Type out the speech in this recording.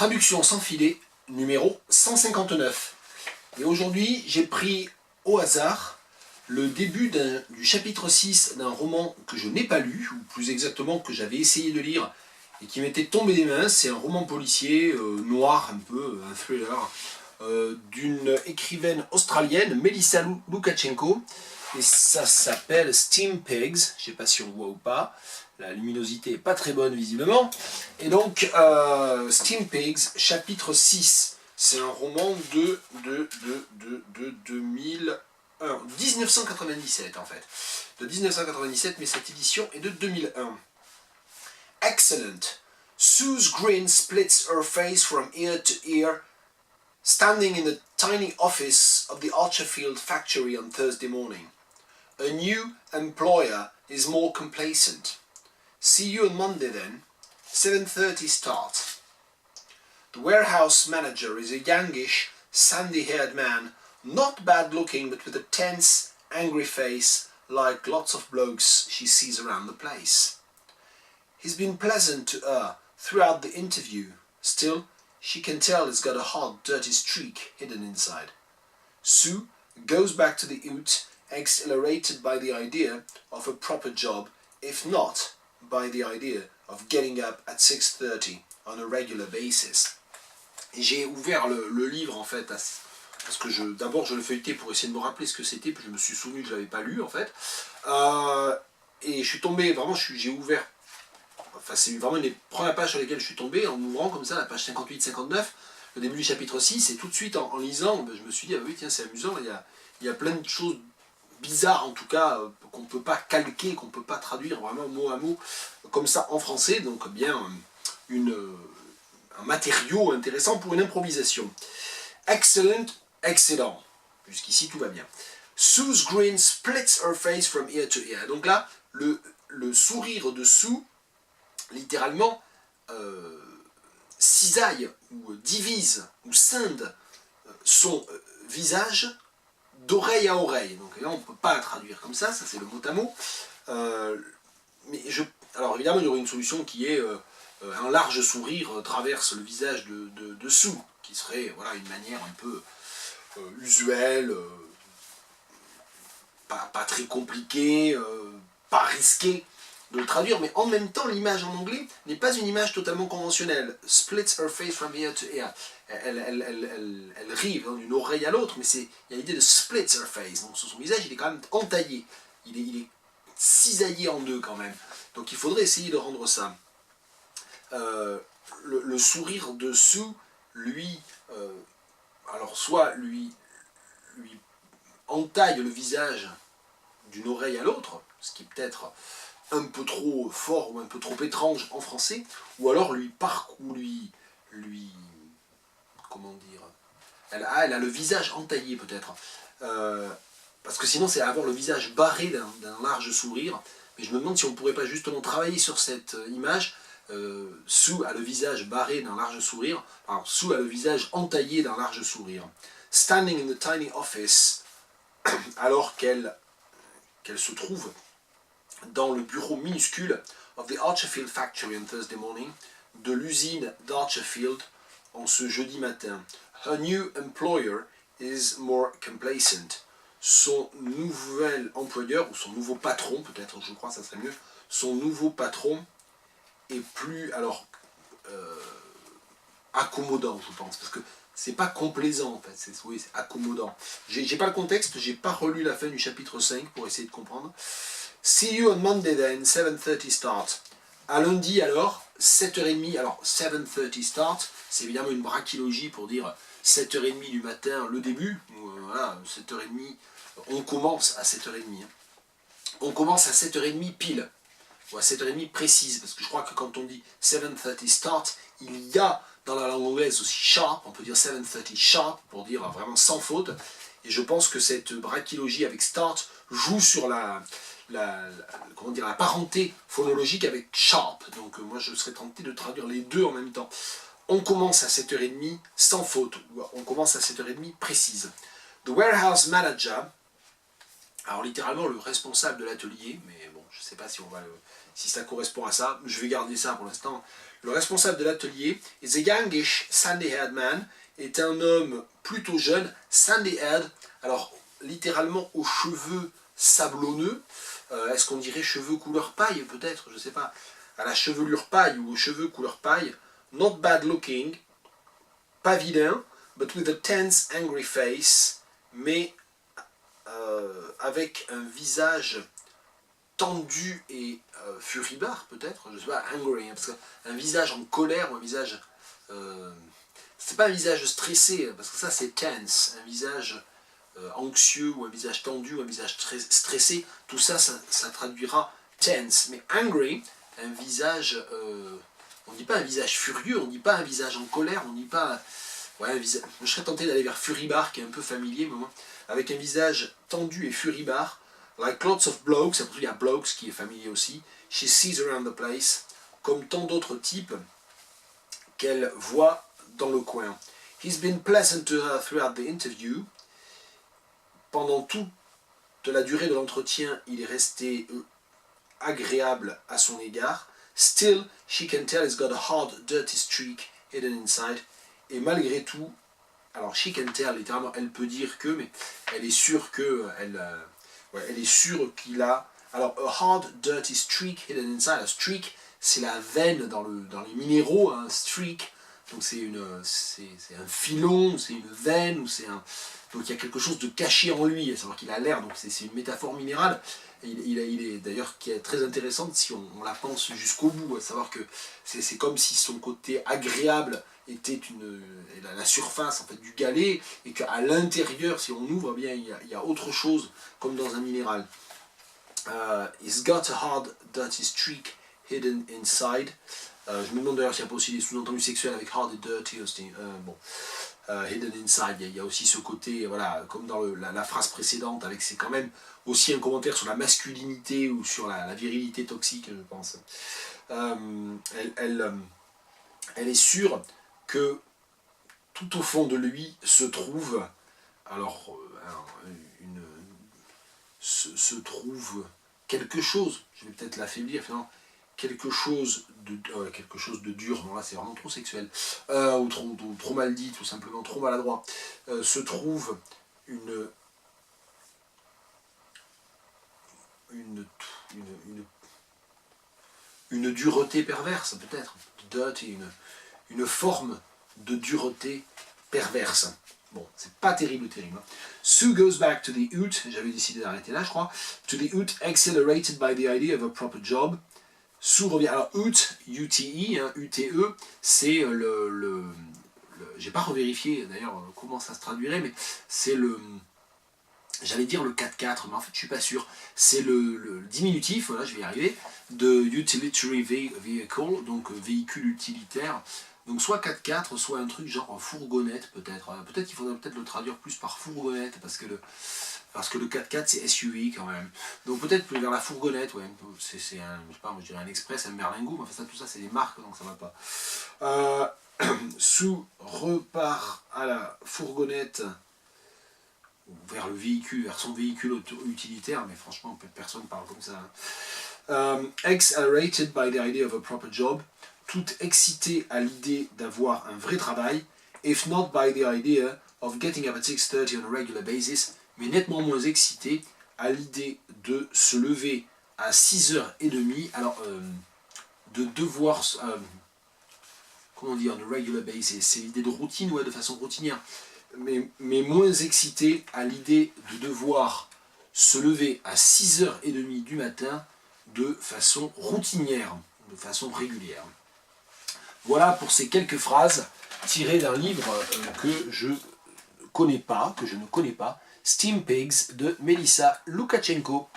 Traduction sans filet, numéro 159. Et aujourd'hui, j'ai pris au hasard le début du chapitre 6 d'un roman que je n'ai pas lu, ou plus exactement que j'avais essayé de lire et qui m'était tombé des mains. C'est un roman policier noir, un peu, un thriller, d'une écrivaine australienne, Melissa Lukashenko, et ça s'appelle Steam Pigs. Je ne sais pas si on voit ou pas, la luminosité n'est pas très bonne visiblement. Et donc, Steam Pigs, chapitre 6, c'est un roman de 1997 en fait, de 1997, mais cette édition est de 2001. Excellent. Sue's grin splits her face from ear to ear, standing in the tiny office of the Archerfield factory on Thursday morning. A new employer is more complacent. See you on Monday then. 7:30 start. The warehouse manager is a youngish, sandy-haired man, not bad looking but with a tense, angry face like lots of blokes she sees around the place. He's been pleasant to her throughout the interview. Still, she can tell he's got a hard, dirty streak hidden inside. Sue goes back to the ute, exhilarated by the idea of a proper job, if not by the idea of getting up at 6:30 on a regular basis. J'ai ouvert le livre en fait, parce que d'abord je le feuilletais pour essayer de me rappeler ce que c'était, puis je me suis souvenu que je ne l'avais pas lu en fait. Et je suis tombé, vraiment j'ai ouvert, enfin c'est vraiment une des premières pages sur lesquelles je suis tombé, en ouvrant comme ça la page 58-59, le début du chapitre 6, et tout de suite en lisant, je me suis dit, ah oui tiens c'est amusant, il y a plein de choses bizarres en tout cas, qu'on ne peut pas calquer, qu'on ne peut pas traduire vraiment mot à mot, comme ça en français, donc bien un matériau intéressant pour une improvisation. Excellent, excellent. Jusqu'ici tout va bien. Sue's grin splits her face from ear to ear. Donc là, le sourire de Sue, littéralement, cisaille, ou divise, ou scinde son visage d'oreille à oreille. Donc là, on ne peut pas traduire comme ça c'est le mot à mot. Alors évidemment, il y aurait une solution qui est un large sourire traverse le visage de Sue, qui serait voilà, une manière un peu usuelle, pas très compliquée, pas risquée de le traduire, mais en même temps l'image en anglais n'est pas une image totalement conventionnelle. Splits her face from ear to ear. Elle rit d'une oreille à l'autre, mais il y a l'idée de splits her face. Donc son visage il est quand même entaillé, il est cisaillé en deux quand même. Donc il faudrait essayer de rendre ça. Le sourire de Sue, lui, alors soit lui entaille le visage d'une oreille à l'autre, ce qui est peut-être un peu trop fort ou un peu trop étrange en français, ou alors comment dire, elle a le visage entaillé peut-être, parce que sinon c'est avoir le visage barré d'un large sourire, mais je me demande si on ne pourrait pas justement travailler sur cette image. Sue a le visage barré d'un large sourire, alors Sue a le visage entaillé d'un large sourire. Standing in the tiny office, alors qu'elle se trouve dans le bureau minuscule of the Archerfield factory on Thursday morning, de l'usine d'Archerfield en ce jeudi matin. Her new employer is more complacent. Son nouvel employeur, ou son nouveau patron, peut-être, je crois, ça serait mieux, son nouveau patron est plus, alors, accommodant, je pense, parce que c'est pas complaisant, en fait, c'est accommodant. J'ai pas le contexte, j'ai pas relu la fin du chapitre 5 pour essayer de comprendre. See you on Monday then, 7:30 start. À lundi alors, 7h30, alors 7:30 start, c'est évidemment une brachylogie pour dire 7h30 du matin, le début, voilà, 7h30, on commence à 7h30. On commence à 7h30 pile, ou à 7h30 précise, parce que je crois que quand on dit 7:30 start, il y a dans la langue anglaise aussi sharp, on peut dire 7:30 sharp, pour dire vraiment sans faute, et je pense que cette brachylogie avec start joue sur la parenté phonologique avec sharp, donc moi je serais tenté de traduire les deux en même temps. On commence à 7h30 sans faute, ou on commence à 7h30 précise. The warehouse manager, alors littéralement le responsable de l'atelier, mais bon, je je ne sais pas si, si ça correspond à ça, je vais garder ça pour l'instant. Le responsable de l'atelier is a youngish, sandy-haired man, est un homme plutôt jeune, sandy-haired, alors littéralement aux cheveux sablonneux, est-ce qu'on dirait cheveux couleur paille peut-être, je ne sais pas, à la chevelure paille ou aux cheveux couleur paille, not bad looking, pas vilain, but with a tense, angry face, mais avec un visage tendu et furibard peut-être, je sais pas, angry, hein, parce qu'un visage en colère ou un visage, c'est pas un visage stressé, parce que ça c'est tense, un visage anxieux ou un visage tendu ou un visage très stressé, tout ça, ça traduira tense, mais angry, un visage, on dit pas un visage furieux, on dit pas un visage en colère, on dit pas, ouais, un visage, je serais tenté d'aller vers furibard qui est un peu familier, mais moi, avec un visage tendu et furibard, like lots of blokes, après il y a blokes qui est familier aussi, she sees around the place, comme tant d'autres types qu'elle voit dans le coin. He's been pleasant to her throughout the interview. Pendant toute la durée de l'entretien, il est resté agréable à son égard. Still, she can tell he's got a hard, dirty streak hidden inside. Et malgré tout, alors she can tell, littéralement, elle peut dire que, mais elle est sûre que, elle est sûre qu'il a, alors a hard, dirty streak hidden inside. A streak, c'est la veine dans les minéraux, un streak. Donc c'est un filon, c'est une veine, ou c'est un... Donc il y a quelque chose de caché en lui, à savoir qu'il a l'air, donc c'est une métaphore minérale, il est d'ailleurs qui est très intéressante si on la pense jusqu'au bout, à savoir que c'est comme si son côté agréable était la surface en fait du galet, et qu'à l'intérieur, si on ouvre, eh bien il y a autre chose, comme dans un minéral. He's got a hard, dirty streak hidden inside. Je me demande d'ailleurs s'il n'y a pas aussi des sous-entendus sexuels avec hard et dirty aussi. Bon. Hidden inside, il y a aussi ce côté, voilà, comme dans la phrase précédente, avec c'est quand même aussi un commentaire sur la masculinité ou sur la virilité toxique, je pense. Elle est sûre que tout au fond de lui se trouve, se trouve quelque chose, je vais peut-être l'affaiblir finalement, quelque chose de dur, non là c'est vraiment trop sexuel, ou trop mal dit, tout simplement trop maladroit, se trouve une dureté perverse, peut-être, dirty, une forme de dureté perverse. Bon, c'est pas terrible. Hein. Sue goes back to the UT, j'avais décidé d'arrêter là je crois, to the UT accelerated by the idea of a proper job. Sue revient, alors UTE, hein, UTE, c'est j'ai pas revérifié d'ailleurs comment ça se traduirait, mais c'est j'allais dire le 4x4, mais en fait je suis pas sûr, c'est le diminutif, voilà je vais y arriver, de utilitary vehicle, donc véhicule utilitaire, donc soit 4x4, soit un truc genre fourgonnette peut-être, peut-être qu'il faudrait peut-être le traduire plus par fourgonnette, parce que le 4x4 c'est SUV quand même. Donc peut-être vers la fourgonnette, ouais. C'est un, je sais pas, moi je dirais un Express, un Berlingo, mais enfin ça, tout ça c'est des marques, donc ça va pas. Sue repart à la fourgonnette, vers le véhicule, vers son véhicule utilitaire, mais franchement personne parle comme ça. Exhilarated by the idea of a proper job, tout excité à l'idée d'avoir un vrai travail, if not by the idea of getting up at 6:30 on a regular basis, mais nettement moins excité à l'idée de se lever à 6h30, alors de devoir, comment dire, on a regular basis, c'est l'idée de routine, ouais, de façon routinière, mais moins excité à l'idée de devoir se lever à 6h30 du matin de façon routinière, de façon régulière. Voilà pour ces quelques phrases tirées d'un livre que je ne connais pas, Steam Pigs de Melissa Lukashenko.